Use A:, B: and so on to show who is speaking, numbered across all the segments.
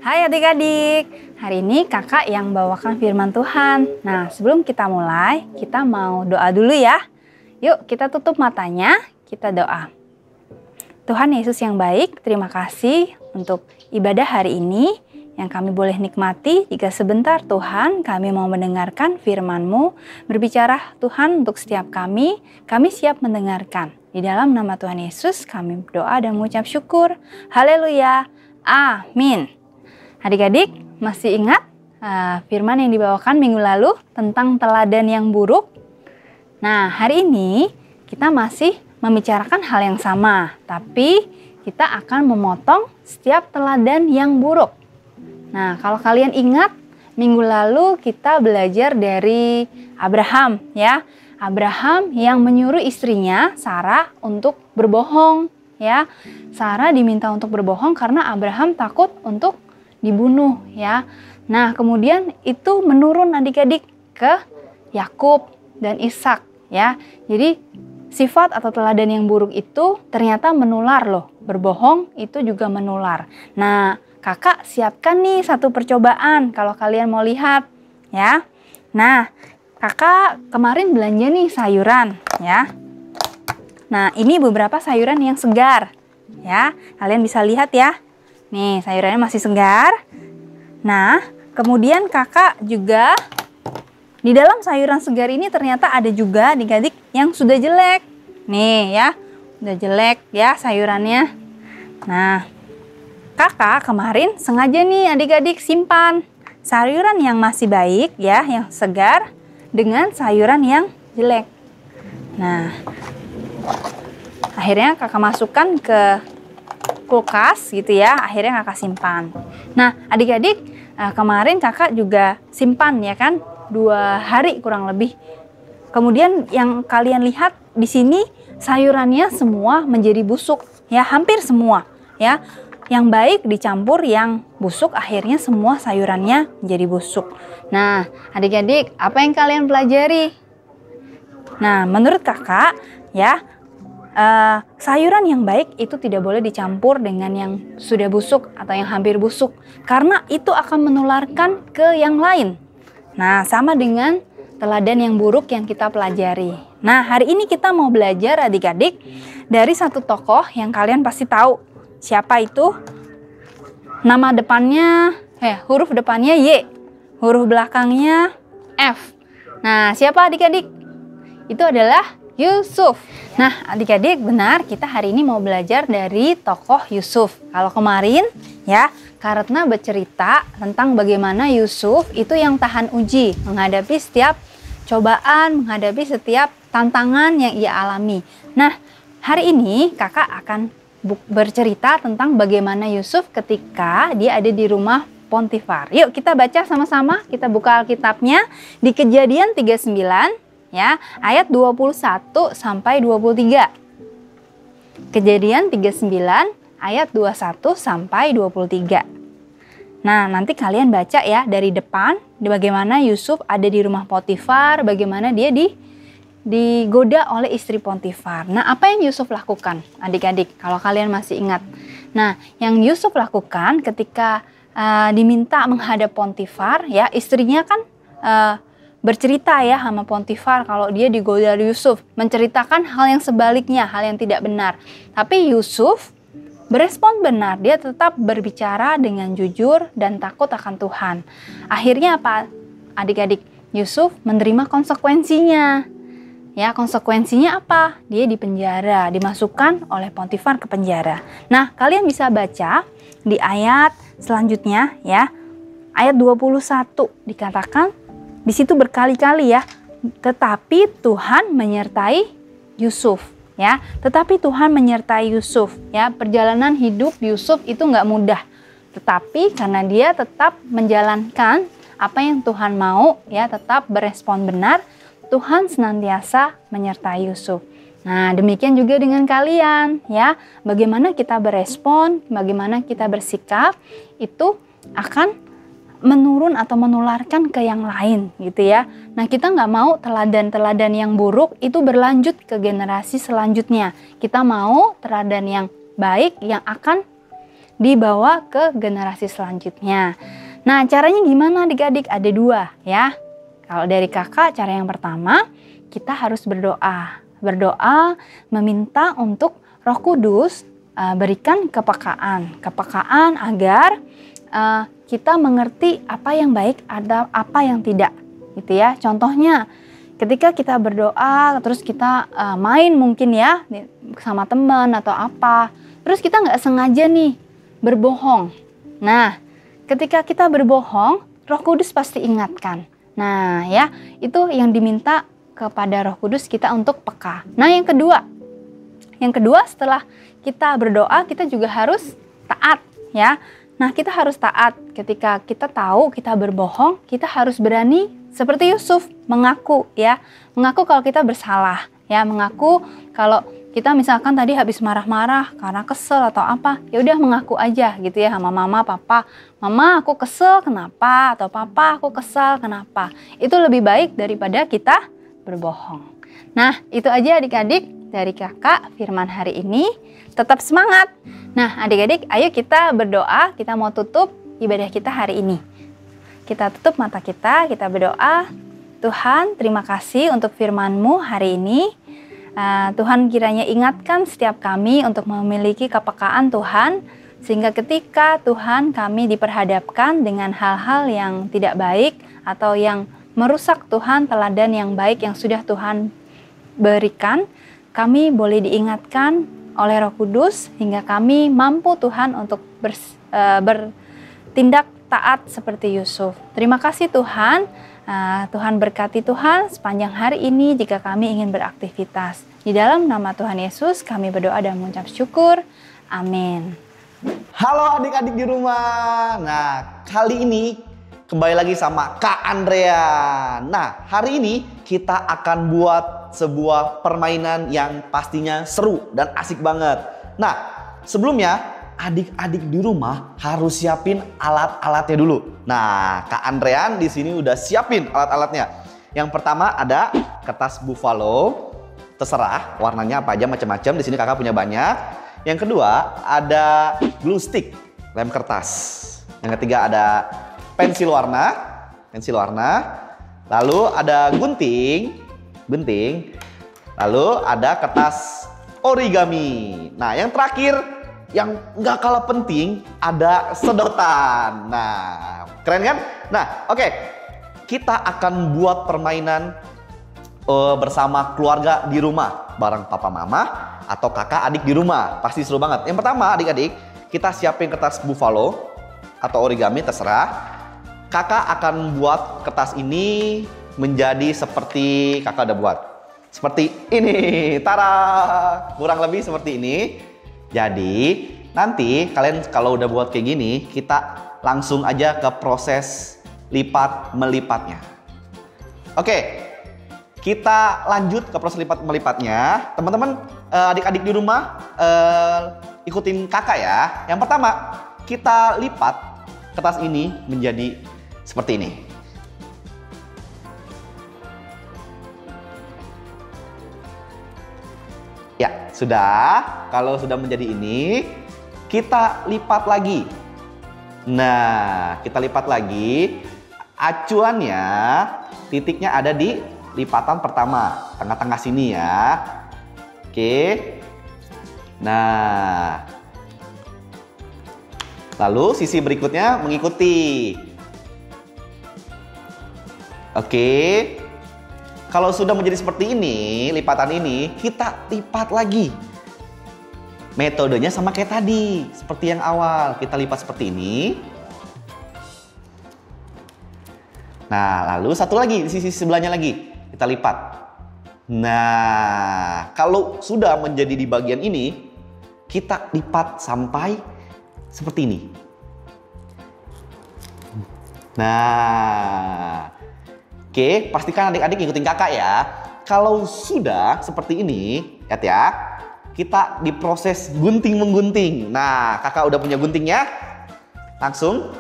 A: Hai adik-adik, hari ini kakak yang bawakan firman Tuhan. Nah, sebelum kita mulai, kita mau doa dulu ya. Yuk kita tutup matanya, kita doa. Tuhan Yesus yang baik, terima kasih untuk ibadah hari ini yang kami boleh nikmati. Jika sebentar Tuhan, kami mau mendengarkan firman-Mu. Berbicara Tuhan untuk setiap kami siap mendengarkan. Di dalam nama Tuhan Yesus kami berdoa dan mengucap syukur. Haleluya, amin. Adik-adik masih ingat firman yang dibawakan minggu lalu tentang teladan yang buruk? Nah, hari ini kita masih membicarakan hal yang sama, tapi kita akan memotong setiap teladan yang buruk. Nah, kalau kalian ingat, minggu lalu kita belajar dari Abraham ya. Abraham yang menyuruh istrinya Sarah untuk berbohong ya. Sarah diminta untuk berbohong karena Abraham takut untuk dibunuh ya. Nah, kemudian itu menurun adik-adik ke Yakub dan Ishak ya. Jadi sifat atau teladan yang buruk itu ternyata menular loh. Berbohong itu juga menular. Nah, kakak siapkan nih satu percobaan kalau kalian mau lihat ya. Nah, kakak kemarin belanja nih sayuran ya. Nah, ini beberapa sayuran yang segar ya. Kalian bisa lihat ya. Nih, sayurannya masih segar. Nah, kemudian kakak juga di dalam sayuran segar ini ternyata ada juga adik-adik yang sudah jelek. Nih ya, udah jelek ya sayurannya. Nah, kakak kemarin sengaja nih adik-adik simpan sayuran yang masih baik ya, yang segar dengan sayuran yang jelek. Nah, akhirnya kakak masukkan ke kulkas gitu ya, akhirnya kakak simpan. Nah, adik-adik kemarin kakak juga simpan ya kan, 2 hari kurang lebih. Kemudian yang kalian lihat di sini sayurannya semua menjadi busuk ya, hampir semua ya. Yang baik dicampur yang busuk, akhirnya semua sayurannya menjadi busuk. Nah, adik-adik apa yang kalian pelajari? Nah, menurut kakak ya, sayuran yang baik itu tidak boleh dicampur dengan yang sudah busuk atau yang hampir busuk, karena itu akan menularkan ke yang lain. Nah, sama dengan teladan yang buruk yang kita pelajari. Nah, hari ini kita mau belajar adik-adik dari satu tokoh yang kalian pasti tahu. Siapa itu? Nama depannya, huruf depannya Y, huruf belakangnya F. Nah, siapa adik-adik? Itu adalah Yusuf. Nah, adik-adik benar, kita hari ini mau belajar dari tokoh Yusuf. Kalau kemarin ya, Karetna bercerita tentang bagaimana Yusuf itu yang tahan uji, menghadapi setiap cobaan, menghadapi setiap tantangan yang ia alami. Nah, hari ini kakak akan bercerita tentang bagaimana Yusuf ketika dia ada di rumah Potifar. Yuk kita baca sama-sama, kita buka Alkitabnya di Kejadian 39 ya, ayat 21 sampai 23. Kejadian 39 ayat 21 sampai 23. Nah, nanti kalian baca ya dari depan bagaimana Yusuf ada di rumah Potifar, bagaimana dia digoda oleh istri Potifar. Nah, apa yang Yusuf lakukan adik-adik kalau kalian masih ingat? Nah, yang Yusuf lakukan ketika diminta menghadap Potifar ya, istrinya kan bercerita ya sama Potifar kalau dia digoda Yusuf, menceritakan hal yang sebaliknya, hal yang tidak benar. Tapi Yusuf berespon benar, dia tetap berbicara dengan jujur dan takut akan Tuhan. Akhirnya apa adik-adik? Yusuf menerima konsekuensinya. Ya, konsekuensinya apa? Dia dipenjara, dimasukkan oleh Potifar ke penjara. Nah, kalian bisa baca di ayat selanjutnya ya. Ayat 21 dikatakan di situ berkali-kali ya, tetapi Tuhan menyertai Yusuf ya. Tetapi Tuhan menyertai Yusuf ya. Perjalanan hidup Yusuf itu nggak mudah. Tetapi karena dia tetap menjalankan apa yang Tuhan mau ya, tetap berespon benar, Tuhan senantiasa menyertai Yusuf. Nah, demikian juga dengan kalian ya. Bagaimana kita berespon, bagaimana kita bersikap, itu akan menurun atau menularkan ke yang lain gitu ya. Nah, kita nggak mau teladan-teladan yang buruk itu berlanjut ke generasi selanjutnya. Kita mau teladan yang baik yang akan dibawa ke generasi selanjutnya. Nah, caranya gimana adik-adik? Ada dua ya. Kalau dari kakak, cara yang pertama, kita harus berdoa. Berdoa meminta untuk Roh Kudus berikan kepekaan. Kepekaan agar kita mengerti apa yang baik, ada apa yang tidak. Gitu ya. Contohnya, ketika kita berdoa, terus kita main mungkin ya sama teman atau apa. Terus kita nggak sengaja nih berbohong. Nah, ketika kita berbohong, Roh Kudus pasti ingatkan. Nah, ya, itu yang diminta kepada Roh Kudus kita untuk peka. Nah, yang kedua setelah kita berdoa, kita juga harus taat, ya. Nah, kita harus taat. Ketika kita tahu kita berbohong, kita harus berani seperti Yusuf mengaku, ya. Mengaku kalau kita bersalah, ya, mengaku kalau kita misalkan tadi habis marah-marah karena kesel atau apa, ya udah mengaku aja gitu ya sama mama, papa. Mama, aku kesel kenapa? Atau papa, aku kesal kenapa? Itu lebih baik daripada kita berbohong. Nah, itu aja adik-adik dari kakak firman hari ini. Tetap semangat. Nah, adik-adik, ayo kita berdoa. Kita mau tutup ibadah kita hari ini. Kita tutup mata kita berdoa. Tuhan, terima kasih untuk firman-Mu hari ini. Tuhan kiranya ingatkan setiap kami untuk memiliki kepekaan Tuhan, sehingga ketika Tuhan kami diperhadapkan dengan hal-hal yang tidak baik atau yang merusak Tuhan teladan yang baik yang sudah Tuhan berikan, kami boleh diingatkan oleh Roh Kudus hingga kami mampu Tuhan untuk bertindak taat seperti Yusuf. Terima kasih Tuhan. Tuhan berkati Tuhan sepanjang hari ini jika kami ingin beraktivitas. Di dalam nama Tuhan Yesus kami berdoa dan mengucap syukur. Amin.
B: Halo adik-adik di rumah. Nah, kali ini kembali lagi sama Kak Andrea. Nah, hari ini kita akan buat sebuah permainan yang pastinya seru dan asik banget. Nah, sebelumnya adik-adik di rumah harus siapin alat-alatnya dulu. Nah, Kak Andrean di sini udah siapin alat-alatnya. Yang pertama ada kertas buffalo, terserah warnanya apa aja macam-macam. Di sini kakak punya banyak. Yang kedua ada glue stick, lem kertas. Yang ketiga ada pensil warna. Lalu ada gunting. Lalu ada kertas origami. Nah, yang terakhir yang nggak kalah penting ada sedotan. Nah, keren kan? Nah, oke. Kita akan buat permainan bersama keluarga di rumah. Bareng papa mama atau kakak adik di rumah. Pasti seru banget. Yang pertama adik-adik, kita siapin kertas buffalo atau origami, terserah. Kakak akan buat kertas ini menjadi seperti kakak udah buat. Seperti ini. Tara! Kurang lebih seperti ini. Jadi, nanti kalian kalau udah buat kayak gini, kita langsung aja ke proses lipat-melipatnya. Oke, kita lanjut ke proses lipat-melipatnya. Teman-teman, adik-adik di rumah, ikutin kakak ya. Yang pertama, kita lipat kertas ini menjadi seperti ini. Ya, sudah. Kalau sudah menjadi ini, kita lipat lagi. Nah, kita lipat lagi. Acuannya, titiknya ada di lipatan pertama, tengah-tengah sini ya. Oke. Nah, lalu sisi berikutnya mengikuti. Oke. Kalau sudah menjadi seperti ini, lipatan ini, kita lipat lagi. Metodenya sama kayak tadi, seperti yang awal. Kita lipat seperti ini. Nah, lalu satu lagi, di sisi sebelahnya lagi. Kita lipat. Nah, kalau sudah menjadi di bagian ini, kita lipat sampai seperti ini. Nah, oke, pastikan adik-adik ikutin kakak ya. Kalau sudah seperti ini, lihat ya, kita diproses gunting-menggunting. Nah, kakak udah punya guntingnya, langsung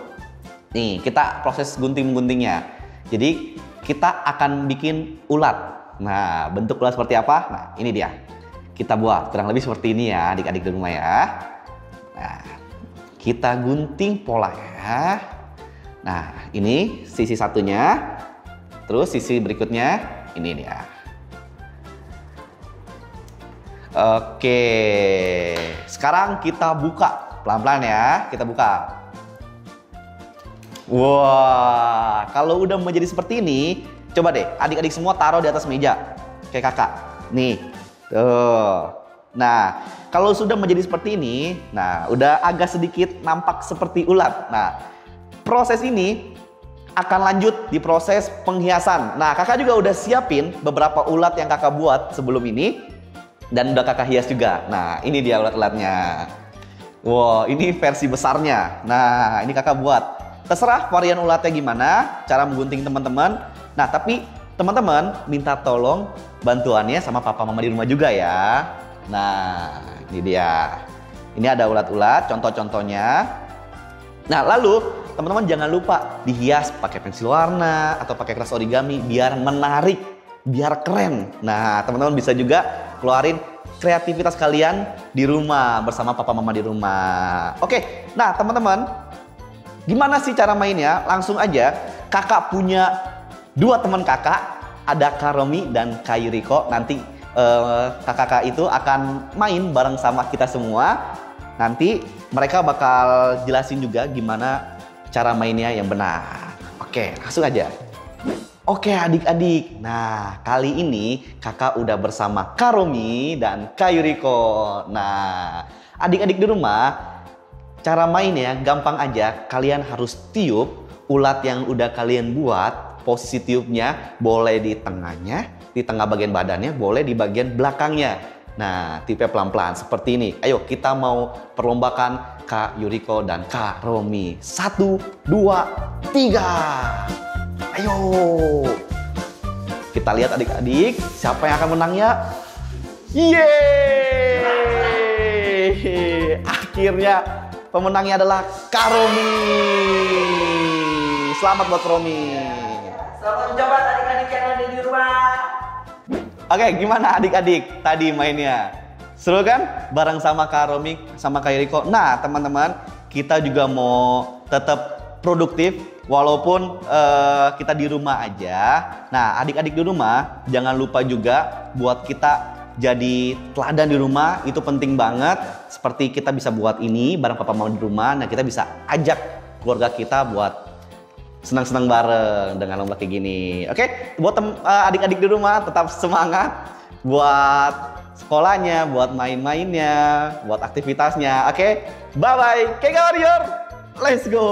B: nih kita proses gunting-mengguntingnya. Jadi kita akan bikin ulat. Nah, bentuk ulat seperti apa? Nah, ini dia. Kita buat kurang lebih seperti ini ya, adik-adik di rumah ya. Nah, kita gunting polanya. Nah, ini sisi satunya. Terus sisi berikutnya ini dia. Oke, sekarang kita buka pelan-pelan ya. Kita buka. Wah, kalau udah menjadi seperti ini, coba deh adik-adik semua taruh di atas meja kayak kakak. Nih, tuh. Nah, kalau sudah menjadi seperti ini, nah udah agak sedikit nampak seperti ulat. Nah, proses ini akan lanjut di proses penghiasan. Nah, kakak juga udah siapin beberapa ulat yang kakak buat sebelum ini dan udah kakak hias juga. Nah, ini dia ulat-ulatnya. Wow, ini versi besarnya. Nah, ini kakak buat. Terserah varian ulatnya gimana, cara menggunting teman-teman. Nah, tapi teman-teman minta tolong bantuannya sama papa mama di rumah juga ya. Nah, ini dia. Ini ada ulat-ulat, contoh-contohnya. Nah, lalu teman-teman jangan lupa dihias pakai pensil warna atau pakai kertas origami biar menarik, biar keren. Nah, teman-teman bisa juga keluarin kreativitas kalian di rumah bersama papa mama di rumah. Oke, nah teman-teman, gimana sih cara mainnya? Langsung aja, kakak punya dua teman kakak, ada Kak Romi dan Kak Yuriko. Nanti kakak-kakak itu akan main bareng sama kita semua. Nanti mereka bakal jelasin juga gimana cara mainnya yang benar. Oke, langsung aja. Oke adik-adik, nah kali ini kakak udah bersama Kak Romi dan Kak Yuriko. Nah, adik-adik di rumah, cara mainnya gampang aja. Kalian harus tiup ulat yang udah kalian buat. Posisi tiupnya boleh di tengahnya, di tengah bagian badannya, boleh di bagian belakangnya. Nah, tiupnya pelan-pelan seperti ini. Ayo kita mau perlombakan Kak Yuriko dan Kak Romi. 1, 2, 3. Ayo. Kita lihat adik-adik, siapa yang akan menangnya? Yeay! Akhirnya pemenangnya adalah Kak Romi. Selamat buat Romi.
C: Selamat mencoba adik-adik yang ada di rumah.
B: Oke, gimana adik-adik tadi mainnya? Seru kan? Bareng sama Kak Romi, sama Kak Yuriko. Nah, teman-teman, kita juga mau tetap produktif walaupun kita di rumah aja. Nah, adik-adik di rumah jangan lupa juga buat kita jadi teladan di rumah. Itu penting banget. Seperti kita bisa buat ini bareng papa mama di rumah. Nah, kita bisa ajak keluarga kita buat senang-senang bareng dengan lomba kayak gini. Oke, buat adik-adik di rumah tetap semangat buat sekolahnya, buat main-mainnya, buat aktivitasnya. Oke, bye-bye. Kega Warrior, let's go!